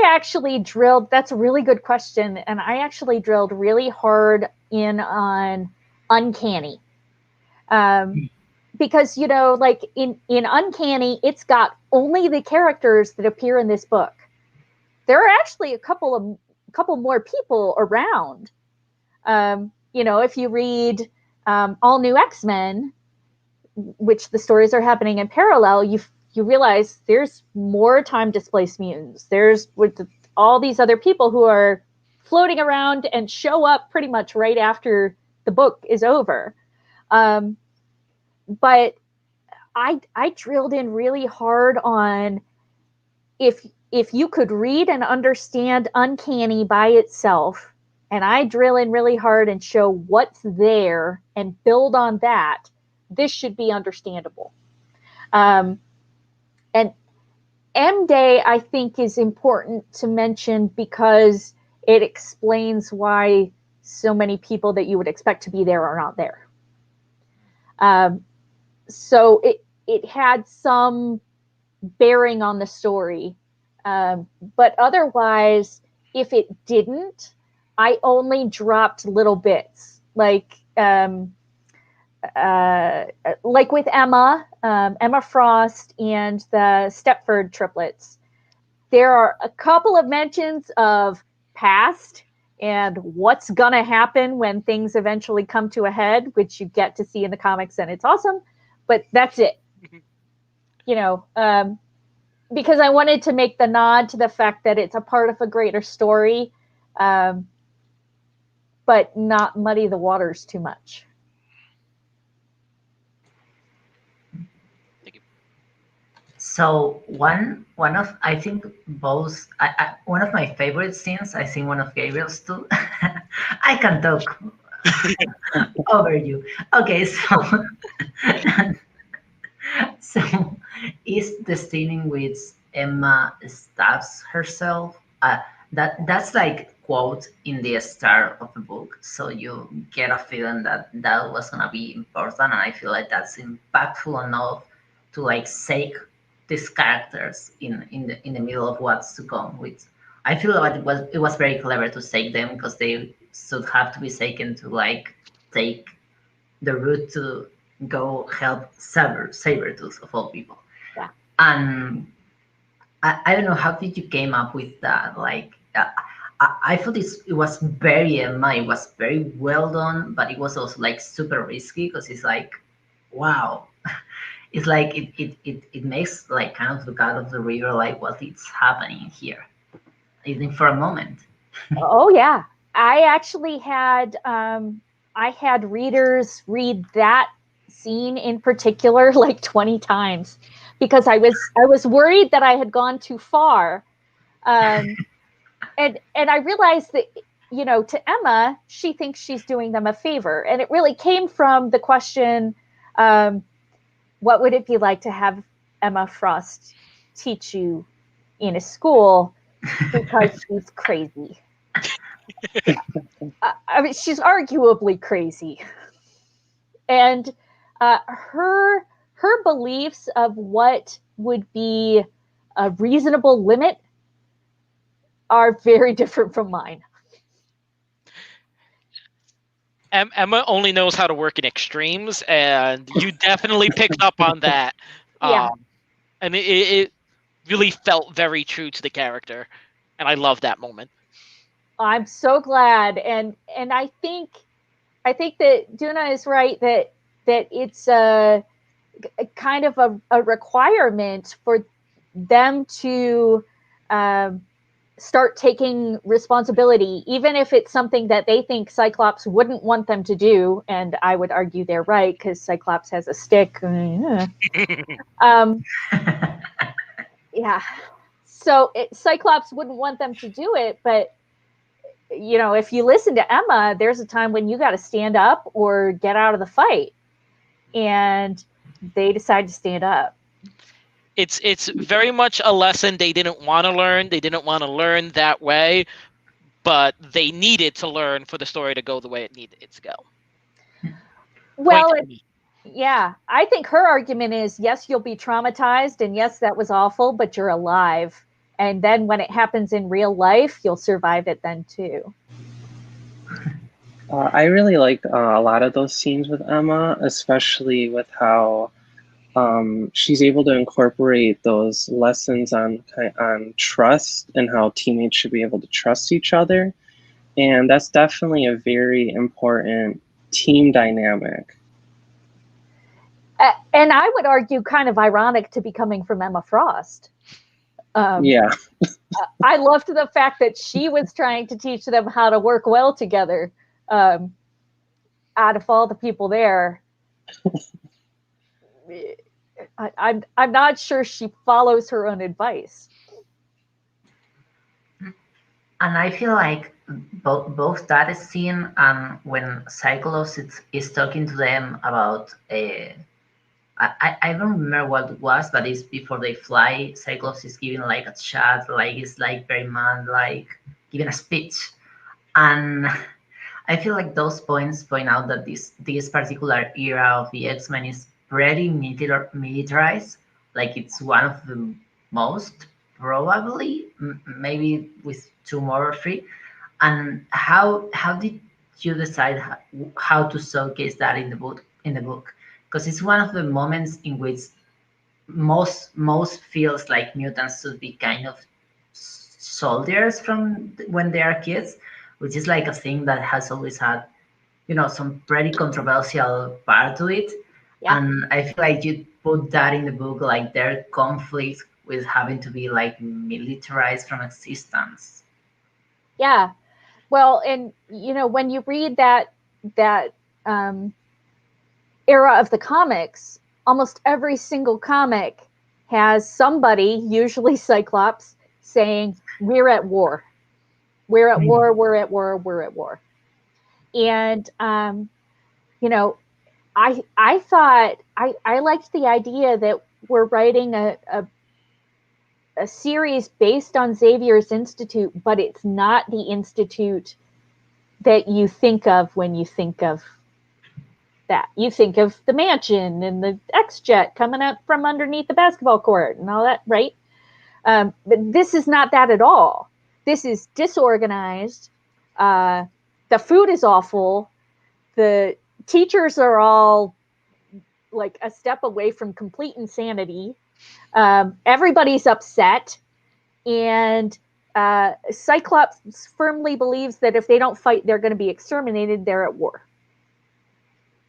actually drilled, that's a really good question. And I actually drilled really hard in on Uncanny. Because, like in Uncanny, it's got only the characters that appear in this book. There are actually a couple more people around. If you read All New X-Men, which the stories are happening in parallel, you realize there's more time displaced mutants. There's all these other people who are floating around and show up pretty much right after the book is over. But I drilled in really hard on if you could read and understand Uncanny by itself, and I drill in really hard and show what's there and build on that, this should be understandable. M Day, I think, is important to mention because it explains why so many people that you would expect to be there are not there. So it had some bearing on the story. But otherwise, if it didn't, I only dropped little bits. Like with Emma, Emma Frost and the Stepford triplets, there are a couple of mentions of past and what's gonna happen when things eventually come to a head, which you get to see in the comics, and it's awesome. But that's it. You know, because I wanted to make the nod to the fact that it's a part of a greater story, but not muddy the waters too much. So one of, I think both, one of my favorite scenes, I think one of Gabriel's too. I can talk over you. Okay, so so is the scene in which Emma stabs herself. That's like quote in the start of the book, so you get a feeling that that was gonna be important, and I feel like that's impactful enough to like sake these characters in the middle of what's to come. Which I feel like it was very clever to sake them, because they should have to be taken to like take the route to go help Sabretooth of all people. Yeah. And I don't know, how did you came up with that? Like, I thought it was very Emma, it was very well done, but it was also like super risky, because it's like, wow. It's like it makes like kind of look out of the river, like what is happening here, even for a moment. Oh yeah, I actually had I had readers read that scene in particular like 20 times because I was worried that I had gone too far, and I realized that, you know, to Emma, she thinks she's doing them a favor, and it really came from the question, what would it be like to have Emma Frost teach you in a school, because she's crazy. I mean, she's arguably crazy, and her beliefs of what would be a reasonable limit are very different from mine. Emma only knows how to work in extremes, and you definitely picked up on that. Yeah. And it really felt very true to the character, and I love that moment. I'm so glad, and I think that Duna is right that it's a kind of a requirement for them to start taking responsibility, even if it's something that they think Cyclops wouldn't want them to do. And I would argue they're right, because Cyclops has a stick. Yeah. So Cyclops wouldn't want them to do it, but you know, if you listen to Emma, there's a time when you got to stand up or get out of the fight, and they decide to stand up. It's very much a lesson they didn't want to learn. They didn't want to learn that way, but they needed to learn for the story to go the way it needed it to go. Well, yeah, I think her argument is, yes, you'll be traumatized, and yes, that was awful, but you're alive. And then when it happens in real life, you'll survive it then too. I really liked a lot of those scenes with Emma, especially with how she's able to incorporate those lessons on trust and how teammates should be able to trust each other. And that's definitely a very important team dynamic. And I would argue kind of ironic to be coming from Emma Frost. Yeah. I loved the fact that she was trying to teach them how to work well together. Out of all the people there, I'm not sure she follows her own advice. And I feel like both that scene and when Cyclops is talking to them about I don't remember what it was, but it's before they fly. Cyclops is giving like a chat, like it's like very mad, like giving a speech, and I feel like those points point out that this particular era of the X-Men is pretty militarized. Like it's one of the most probably, maybe with two more or three. And how did you decide how to showcase that in the book? Because it's one of the moments in which most feels like mutants should be kind of soldiers from when they are kids, which is like a thing that has always had, some pretty controversial part to it. Yeah. And I feel like you put that in the book, like their conflict with having to be like militarized from existence. Yeah. Well, and when you read that era of the comics, almost every single comic has somebody, usually Cyclops, saying, "We're at war. We're at war. We're at war. We're at war." And I thought I liked the idea that we're writing a series based on Xavier's Institute, but it's not the institute that you think of when you think of that. You think of the mansion and the X-Jet coming up from underneath the basketball court and all that, right? But this is not that at all. This is disorganized. The food is awful. The teachers are all like a step away from complete insanity. Everybody's upset. And Cyclops firmly believes that if they don't fight, they're going to be exterminated. They're at war.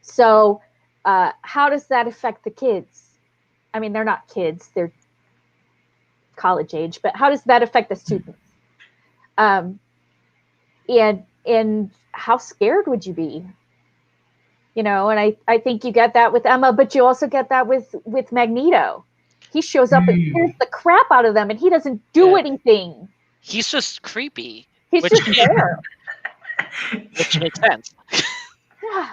So how does that affect the kids? I mean, they're not kids. They're college age. But how does that affect the students? And how scared would you be? And I think you get that with Emma, but you also get that with Magneto. He shows up and scares the crap out of them, and he doesn't do anything. He's just creepy. He's just there. Which makes sense. Yeah.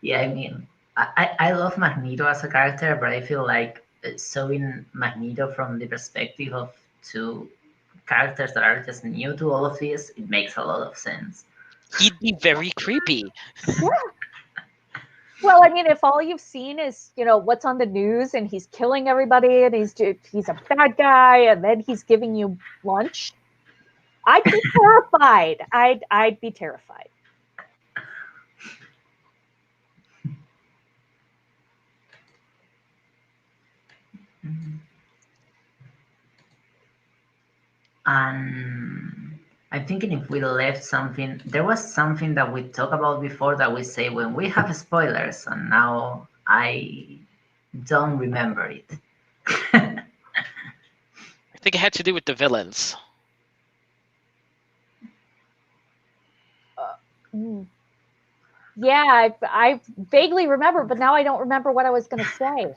Yeah, I mean, I love Magneto as a character, but I feel like showing Magneto from the perspective of two characters that are just new to all of this, it makes a lot of sense. He'd be very creepy. Yeah. Well, I mean, if all you've seen is, what's on the news and he's killing everybody and he's a bad guy and then he's giving you lunch, I'd be terrified. I'd be terrified. And I'm thinking if we left something, there was something that we talked about before that we say when we have spoilers, and now I don't remember it. I think it had to do with the villains. Yeah, I vaguely remember, but now I don't remember what I was going to say.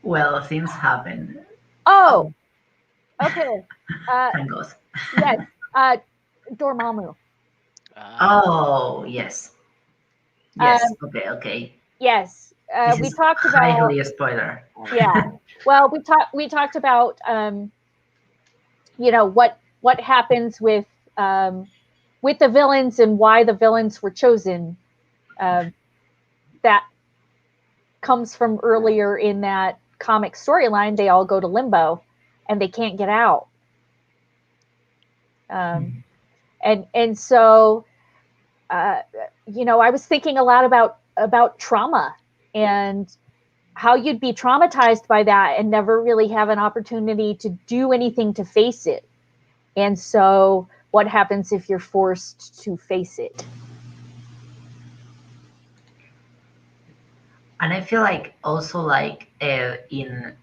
Well, things happen. Oh, okay. Time goes. Yes, Dormammu. Oh, yes. Yes, okay. Yes, we talked about highly a spoiler. Yeah. Well, we talked about what happens with the villains and why the villains were chosen. That comes from earlier in that comic storyline. They all go to limbo and they can't get out. And so I was thinking a lot about trauma and how you'd be traumatized by that and never really have an opportunity to do anything to face it. And so what happens if you're forced to face it? And I feel like also like in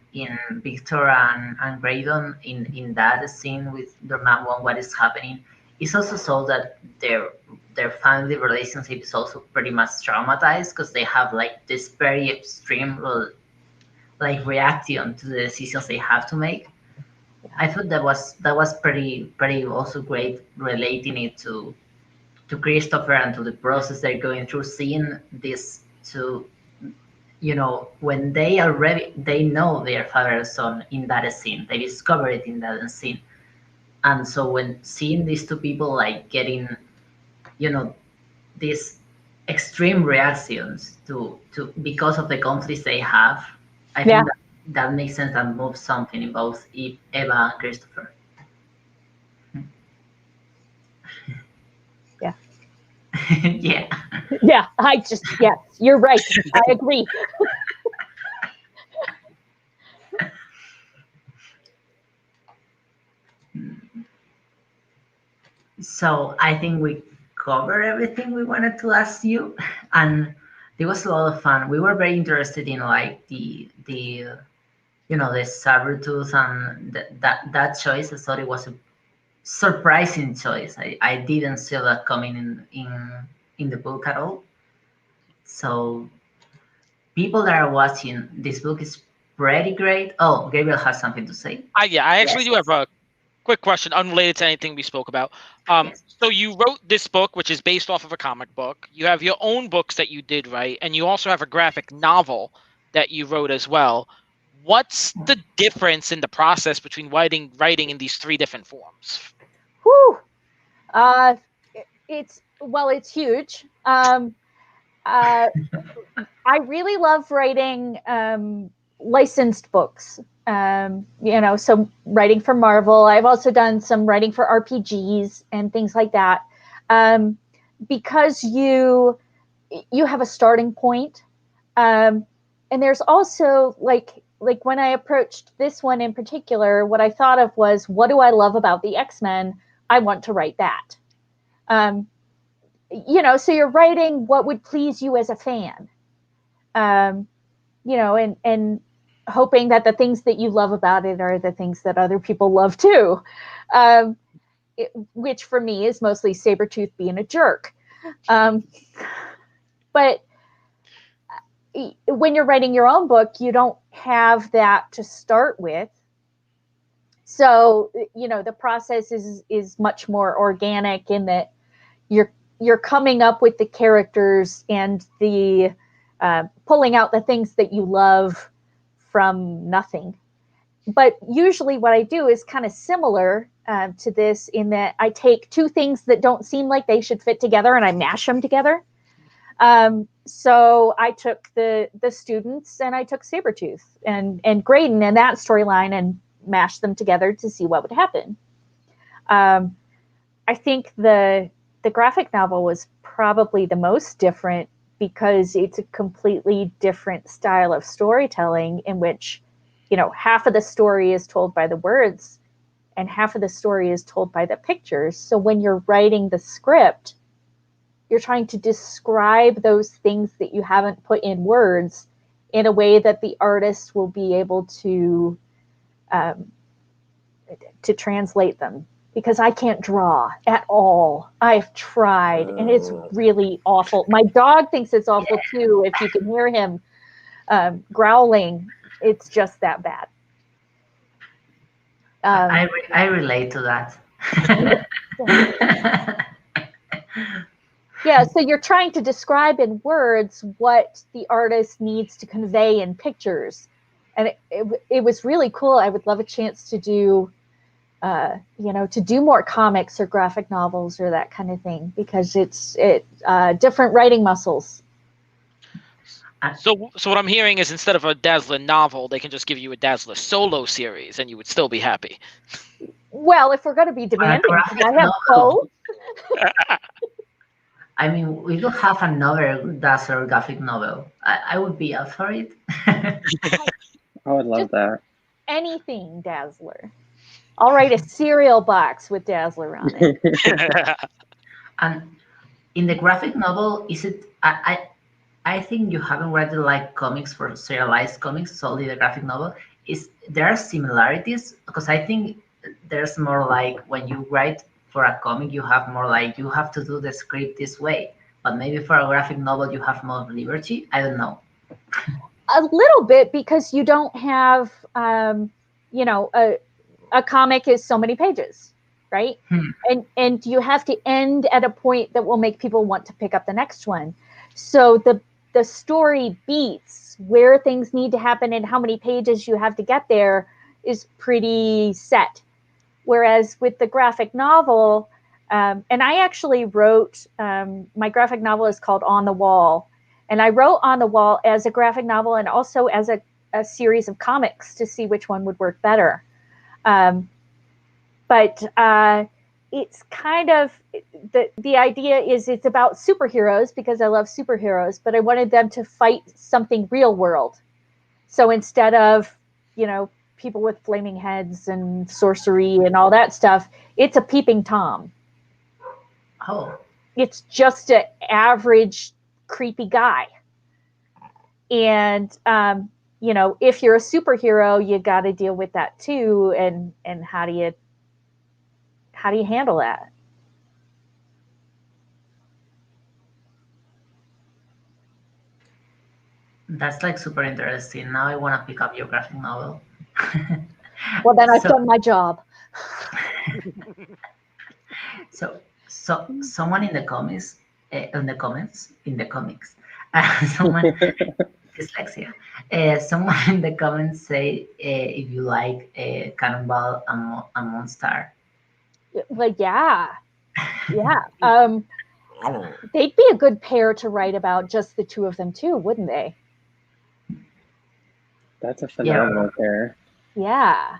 Victor and Graydon in that scene with their mom and what is happening, it's also so that their family relationship is also pretty much traumatized because they have like this very extreme like reaction to the decisions they have to make. I thought that was pretty also great relating it to Christopher and to the process they're going through, seeing this to, when they know their father and son in that scene, they discover it in that scene. And so when seeing these two people like getting, these extreme reactions to because of the conflicts they have, I think that makes sense and moves something in both Eva and Christopher. Yeah. Yeah. Yeah, yes, you're right. I agree. So I think we covered everything we wanted to ask you, and it was a lot of fun. We were very interested in like the the Sabretooth and that choice. I thought it was a surprising choice. I didn't see that coming in the book at all. So people that are watching, this book is pretty great. Oh, Gabriel has something to say. I actually do have a quick question unrelated to anything we spoke about. Yes. So you wrote this book, which is based off of a comic book. You have your own books that you did write, and you also have a graphic novel that you wrote as well. What's the difference in the process between writing in these three different forms? Whew. It's huge. I really love writing licensed books. So writing for Marvel. I've also done some writing for RPGs and things like that. Because you have a starting point. And there's also like when I approached this one in particular, what I thought of was, what do I love about the X-Men? I want to write that. So you're writing what would please you as a fan. And hoping that the things that you love about it are the things that other people love too. Which for me is mostly Sabretooth being a jerk. But when you're writing your own book, you don't have that to start with. So, the process is much more organic in that you're coming up with the characters and the pulling out the things that you love from nothing. But usually what I do is kind of similar to this, in that I take two things that don't seem like they should fit together and I mash them together. So I took the students and I took Sabretooth and Graydon and that storyline and mashed them together to see what would happen. I think the graphic novel was probably the most different because it's a completely different style of storytelling in which, half of the story is told by the words and half of the story is told by the pictures. So when you're writing the script, you're trying to describe those things that you haven't put in words in a way that the artist will be able to translate them. Because I can't draw at all. I've tried, and it's really awful. My dog thinks it's awful too. If you can hear him growling, it's just that bad. I relate to that. Yeah, so you're trying to describe in words what the artist needs to convey in pictures. And it was really cool. I would love a chance to do to do more comics or graphic novels or that kind of thing, because it's different writing muscles. So what I'm hearing is, instead of a Dazzler novel, they can just give you a Dazzler solo series and you would still be happy. Well, if we're going to be demanding, I have both. I mean, we could have another Dazzler graphic novel. I would be up for it. I would love that. Anything Dazzler. I'll write a cereal box with Dazzler on it. And in the graphic novel, is it? I think you haven't read like comics for serialized comics, solely the graphic novel. Is there are similarities? Because I think there's more like when you write for a comic, you have more like you have to do the script this way. But maybe for a graphic novel, you have more liberty. I don't know. A little bit, because you don't have, a comic is so many pages. right? And you have to end at a point that will make people want to pick up the next one. So the story beats where things need to happen and how many pages you have to get there is pretty set. Whereas with the graphic novel, and I actually wrote, my graphic novel is called On the Wall. And I wrote On the Wall as a graphic novel and also as a series of comics to see which one would work better. But it's kind of, the idea is it's about superheroes because I love superheroes, but I wanted them to fight something real world. So instead of, people with flaming heads and sorcery and all that stuff, it's a peeping Tom. Oh. It's just an average creepy guy. And, if you're a superhero, you got to deal with that too. And how do you handle that? That's like super interesting. Now I want to pick up your graphic novel. Well, then I've done my job. So someone in the comments, someone dyslexia. Someone in the comments say if you like Cannonball and Monster. Well, yeah. They'd be a good pair to write about, just the two of them too, wouldn't they? That's a phenomenal pair. Yeah.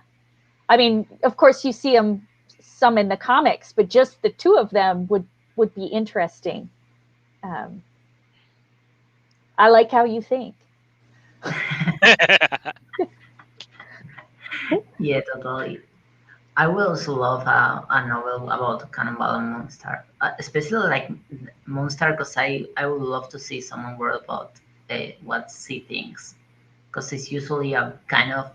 I mean, of course, you see them some in the comics, but just the two of them would be interesting. I like how you think. Yeah, totally. I would also love a novel about Cannonball and Monster, especially like Monster, because I would love to see someone write about what she thinks, because it's usually a kind of,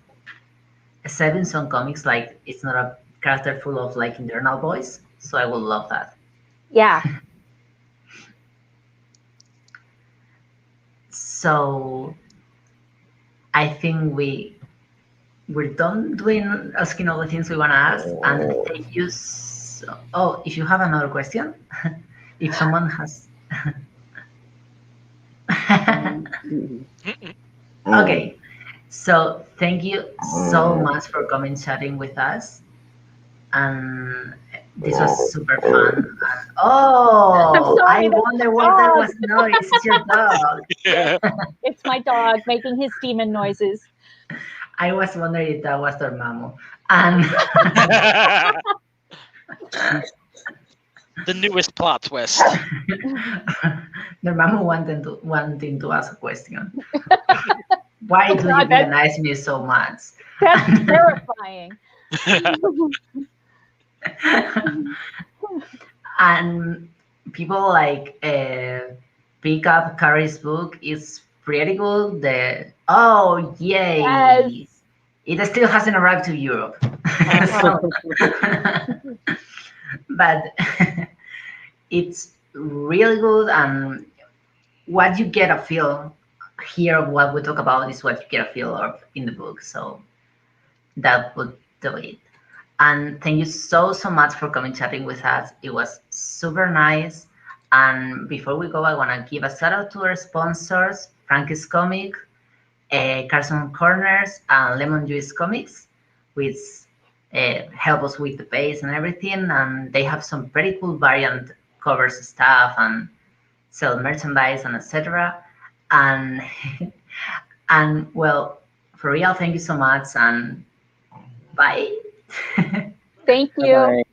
except in some comics, like it's not a character full of like internal voice, so I would love that. Yeah. So I think we're done doing asking all the things we want to ask, and thank you. Oh, if you have another question, if someone has. Okay, so thank you so much for coming chatting with us, and this was super fun. Oh, sorry, I wonder what that was noise. It's your dog. It's my dog making his demon noises. I was wondering if that was Dormammu. And the newest plot twist. Dormammu wanting to ask a question. Why do you villainize me so much? That's terrifying. And people like pick up Carrie's book. It's pretty good. Oh yay! Yes. It still hasn't arrived to Europe. But it's really good, and what you get a feel here of what we talk about is what you get a feel of in the book. So that would do it. And thank you so much for coming chatting with us. It was super nice. And before we go, I want to give a shout out to our sponsors, Frankie's Comic, Carson Corners, and Lemon Juice Comics, which help us with the base and everything. And they have some pretty cool variant covers stuff and sell merchandise and etc. And and well, for real, thank you so much, and bye. Thank you. Bye-bye.